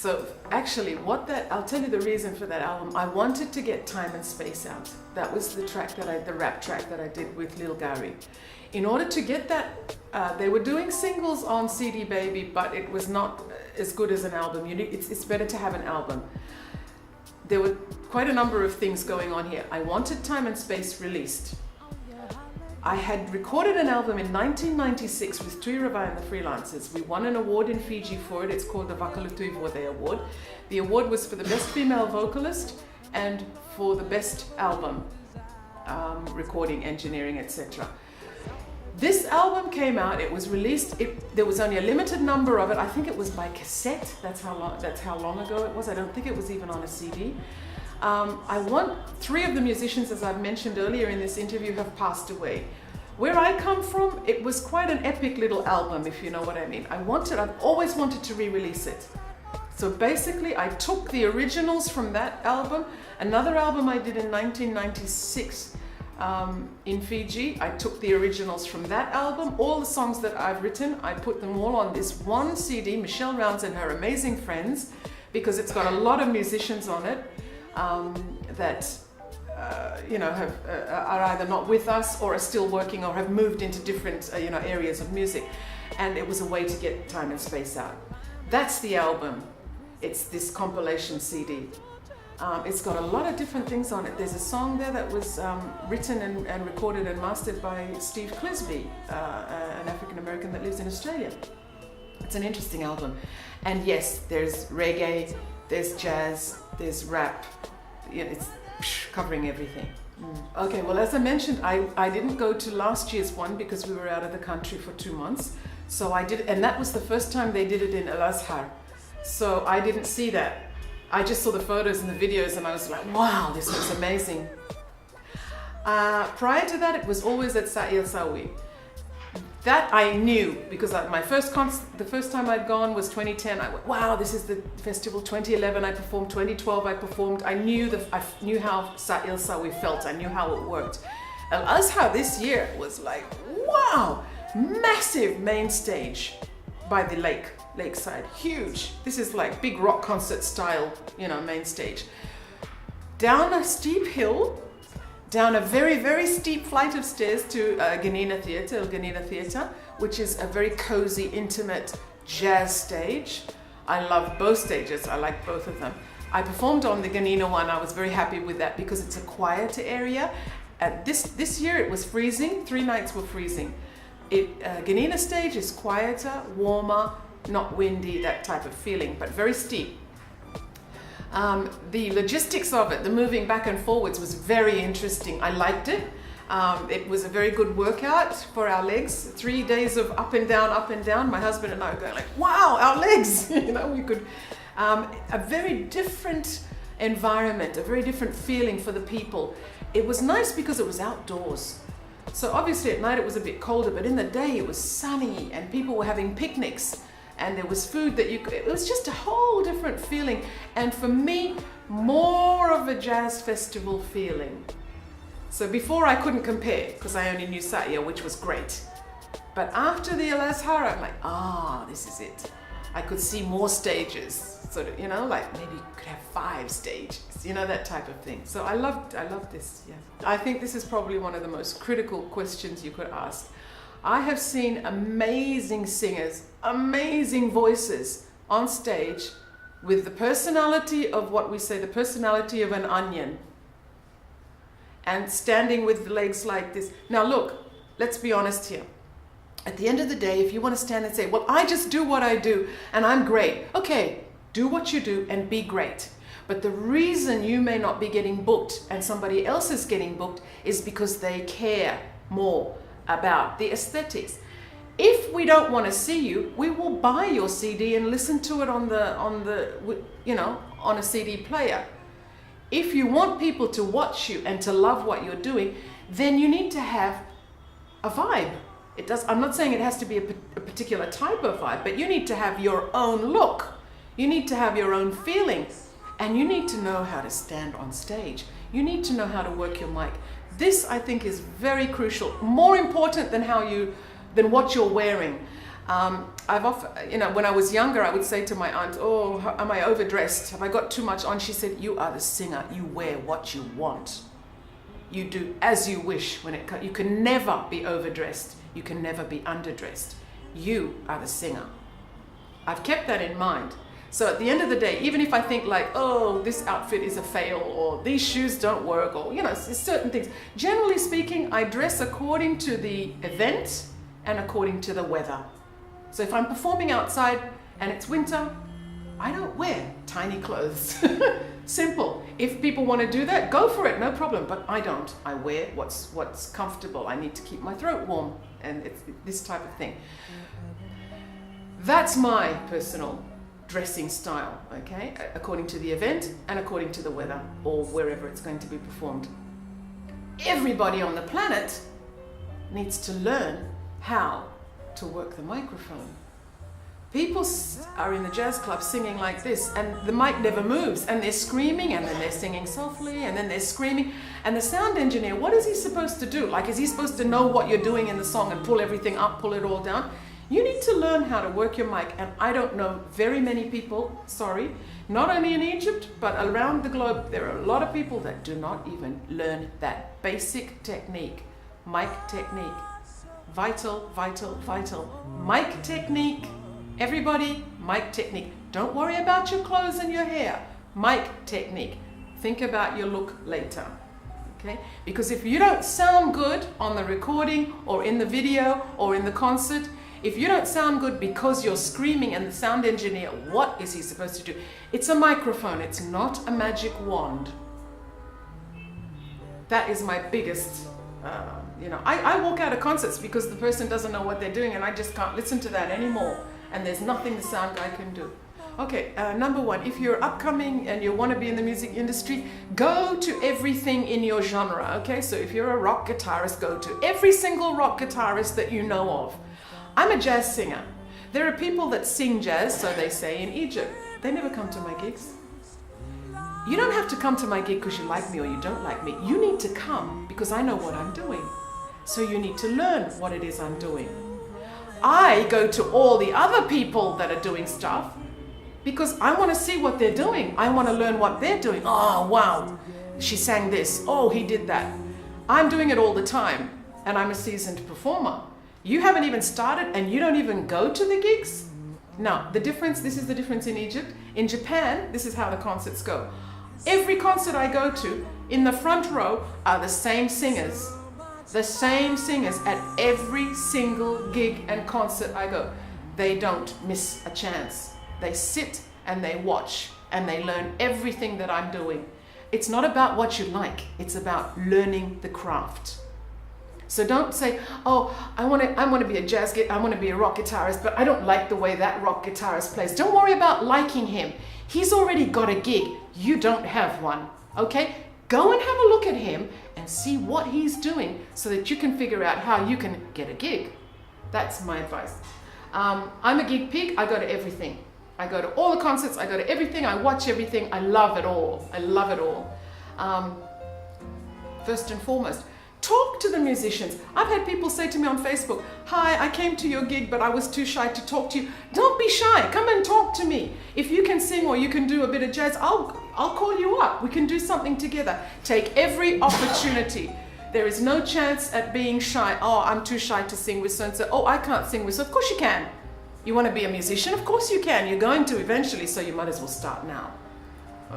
So actually I'll tell you the reason for that album. I wanted to get Time and Space out. That was the rap track that I did with Lil Gary. In order to get that, they were doing singles on CD Baby, but it was not as good as an album. It's better to have an album. There were quite a number of things going on here. I wanted Time and Space released. I had recorded an album in 1996 with Tui Ravai and the Freelancers. We won an award in Fiji for it. It's called the Vakalutui Vode Award. The award was for the best female vocalist and for the best album, recording, engineering, etc. This album came out, it was released, there was only a limited number of it. I think it was by cassette, that's how long ago it was. I don't think it was even on a CD. Three of the musicians, as I've mentioned earlier in this interview, have passed away. Where I come from, it was quite an epic little album, if you know what I mean. I've always wanted to re-release it. So basically, I took the originals from that album, another album I did in 1996 in Fiji. I took the originals from that album, all the songs that I've written, I put them all on this one CD, Michelle Rounds and Her Amazing Friends, because it's got a lot of musicians on it. That are either not with us or are still working or have moved into different areas of music, and it was a way to get Time and Space out. That's the album. It's this compilation CD. It's got a lot of different things on it. There's a song there that was written and recorded and mastered by Steve Clisby, an African American that lives in Australia. It's an interesting album, and yes, there's reggae, there's jazz, there's rap. It's covering everything. Okay, well, as I mentioned, I didn't go to last year's one because we were out of the country for 2 months. So I did, and that was the first time they did it in Al Azhar. So I didn't see that. I just saw the photos and the videos and I was like, wow, this looks amazing. Prior to that, it was always at Sa' el Sawi. That I knew because the first time I'd gone was 2010. I went, wow, this is the festival. 2011 I performed, 2012 I performed. I knew how Sa' el Sawi felt. I knew how it worked. Al Azhar this year was like, wow, massive main stage by the lakeside, huge. This is like big rock concert style, main stage. Down a steep hill, down a very, very steep flight of stairs to Ganina Theatre, El Ganina Theatre, which is a very cozy, intimate jazz stage. I love both stages. I like both of them. I performed on the Ganina one. I was very happy with that because it's a quieter area. This year it was freezing. 3 nights were freezing. Ganina stage is quieter, warmer, not windy, that type of feeling, but very steep. The logistics of it, the moving back and forwards, was very interesting. I liked it. It was a very good workout for our legs. 3 days of up and down, up and down. My husband and I were going like, wow, our legs! We could. A very different environment, a very different feeling for the people. It was nice because it was outdoors. So obviously at night it was a bit colder, but in the day it was sunny and people were having picnics. And there was food it was just a whole different feeling. And for me, more of a jazz festival feeling. So before I couldn't compare because I only knew Satya, which was great. But after the Al Azhar, I'm like, this is it. I could see more stages, sort of, like maybe you could have 5 stages, that type of thing. So I loved this, yeah. I think this is probably one of the most critical questions you could ask. I have seen amazing singers, amazing voices on stage with the personality of what we say, the personality of an onion, and standing with the legs like this. Now look, let's be honest here. At the end of the day, if you want to stand and say, well, I just do what I do and I'm great. Okay, do what you do and be great. But the reason you may not be getting booked and somebody else is getting booked is because they care more about the aesthetics. If we don't want to see you, we will buy your CD and listen to it on a CD player. If you want people to watch you and to love what you're doing, then you need to have a vibe. I'm not saying it has to be a particular type of vibe, but you need to have your own look. You need to have your own feelings, and you need to know how to stand on stage. You need to know how to work your mic. This, I think, is very crucial, more important than what you're wearing. I've often, when I was younger, I would say to my aunt, "Oh, am I overdressed? Have I got too much on?" She said, "You are the singer. You wear what you want. You do as you wish when it comes. You can never be overdressed. You can never be underdressed. You are the singer." I've kept that in mind. So at the end of the day, even if I think like, "Oh, this outfit is a fail," or "These shoes don't work," or, certain things. Generally speaking, I dress according to the event and according to the weather. So if I'm performing outside and it's winter, I don't wear tiny clothes. Simple. If people want to do that, go for it, no problem. But I don't. I wear what's comfortable. I need to keep my throat warm, and it's this type of thing. That's my personal dressing style, okay? According to the event and according to the weather or wherever it's going to be performed. Everybody on the planet needs to learn how to work the microphone. People are in the jazz club singing like this, and the mic never moves, and they're screaming, and then they're singing softly, and then they're screaming. And the sound engineer, what is he supposed to do? Like, is he supposed to know what you're doing in the song and pull everything up, pull it all down? You need to learn how to work your mic, and I don't know very many people, not only in Egypt, but around the globe, there are a lot of people that do not even learn that basic technique, mic technique. Vital, vital, vital. Mic technique. Everybody, mic technique. Don't worry about your clothes and your hair. Mic technique. Think about your look later. Okay? Because if you don't sound good on the recording or in the video or in the concert, if you don't sound good because you're screaming and the sound engineer, what is he supposed to do? It's a microphone. It's not a magic wand. That is my biggest... I walk out of concerts because the person doesn't know what they're doing, and I just can't listen to that anymore. And there's nothing the sound guy can do. Okay, number one, if you're upcoming and you want to be in the music industry, go to everything in your genre, okay? So if you're a rock guitarist, go to every single rock guitarist that you know of. I'm a jazz singer. There are people that sing jazz, so they say, in Egypt. They never come to my gigs. You don't have to come to my gig because you like me or you don't like me. You need to come because I know what I'm doing. So you need to learn what it is I'm doing. I go to all the other people that are doing stuff because I want to see what they're doing. I want to learn what they're doing. Oh, wow, she sang this. Oh, he did that. I'm doing it all the time, and I'm a seasoned performer. You haven't even started and you don't even go to the gigs? Now, this is the difference in Egypt. In Japan, this is how the concerts go. Every concert I go to, in the front row are the same singers. The same singers at every single gig and concert I go. They don't miss a chance. They sit and they watch and they learn everything that I'm doing. It's not about what you like. It's about learning the craft. So don't say, "Oh, I want to be I want to be a rock guitarist, but I don't like the way that rock guitarist plays." Don't worry about liking him. He's already got a gig. You don't have one. Okay? Go and have a look at him and see what he's doing so that you can figure out how you can get a gig. That's my advice. I'm a gig pig. I go to everything. I go to all the concerts. I go to everything. I watch everything. I love it all. I love it all. First and foremost, talk to the musicians. I've had people say to me on Facebook, "Hi, I came to your gig, but I was too shy to talk to you." Don't be shy. Come and talk to me. If you can sing or you can do a bit of jazz, I'll call you up. We can do something together. Take every opportunity. There is no chance at being shy. "Oh, I'm too shy to sing with so-and-so. Oh, I can't sing with so." Of course you can. You want to be a musician? Of course you can. You're going to eventually, so you might as well start now.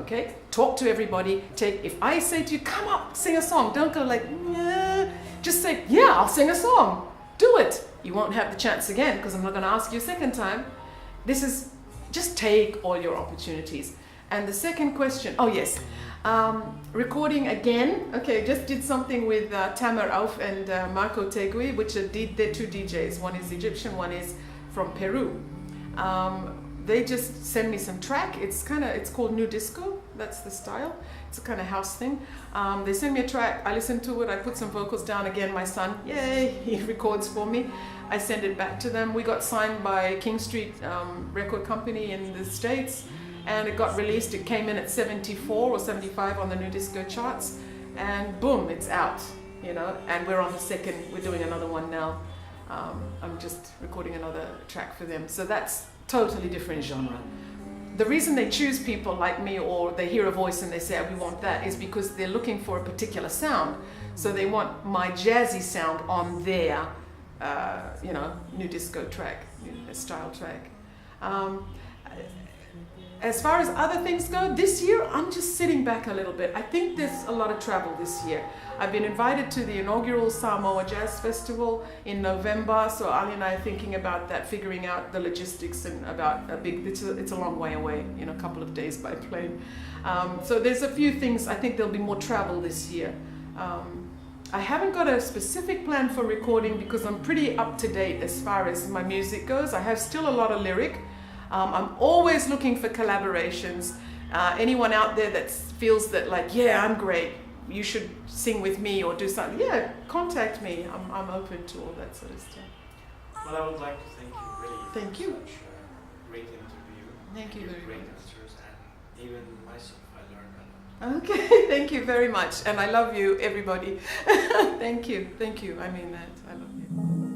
Okay? Talk to everybody. If I say to you, "Come up, sing a song," don't go like, "Yeah." Just say, "Yeah, I'll sing a song." Do it. You won't have the chance again because I'm not going to ask you a second time. Just take all your opportunities. And the second question, oh yes, recording again. Okay, just did something with Tamer Auf and Marco Tegui, which they're two DJs. One is Egyptian, one is from Peru. They just send me some track. It's called New Disco. That's the style. It's a kind of house thing. They send me a track. I listen to it. I put some vocals down. Again, my son, yay, he records for me. I send it back to them. We got signed by King Street record company in the States, and it got released. It came in at 74 or 75 on the New Disco charts, and boom, it's out. And we're on the second. We're doing another one now. I'm just recording another track for them. So that's totally different genre. The reason they choose people like me, or they hear a voice and they say, we want that, is because they're looking for a particular sound. So they want my jazzy sound on their, new disco track, style track. As far as other things go, this year I'm just sitting back a little bit. I think there's a lot of travel this year. I've been invited to the inaugural Cairo Jazz Festival in November, so Ali and I are thinking about that, figuring out the logistics and about it's a long way away, a couple of days by plane. So there's a few things. I think there'll be more travel this year. I haven't got a specific plan for recording because I'm pretty up to date as far as my music goes. I have still a lot of lyric. I'm always looking for collaborations. Anyone out there that feels that I'm great, you should sing with me or do something, contact me. I'm open to all that sort of stuff. Well, I would like to thank you really Thank for you. such a great interview. Thank you very Great much. answers, and even myself, I learned a lot. Okay, thank you very much. And I love you, everybody. Thank you. I mean that. I love you.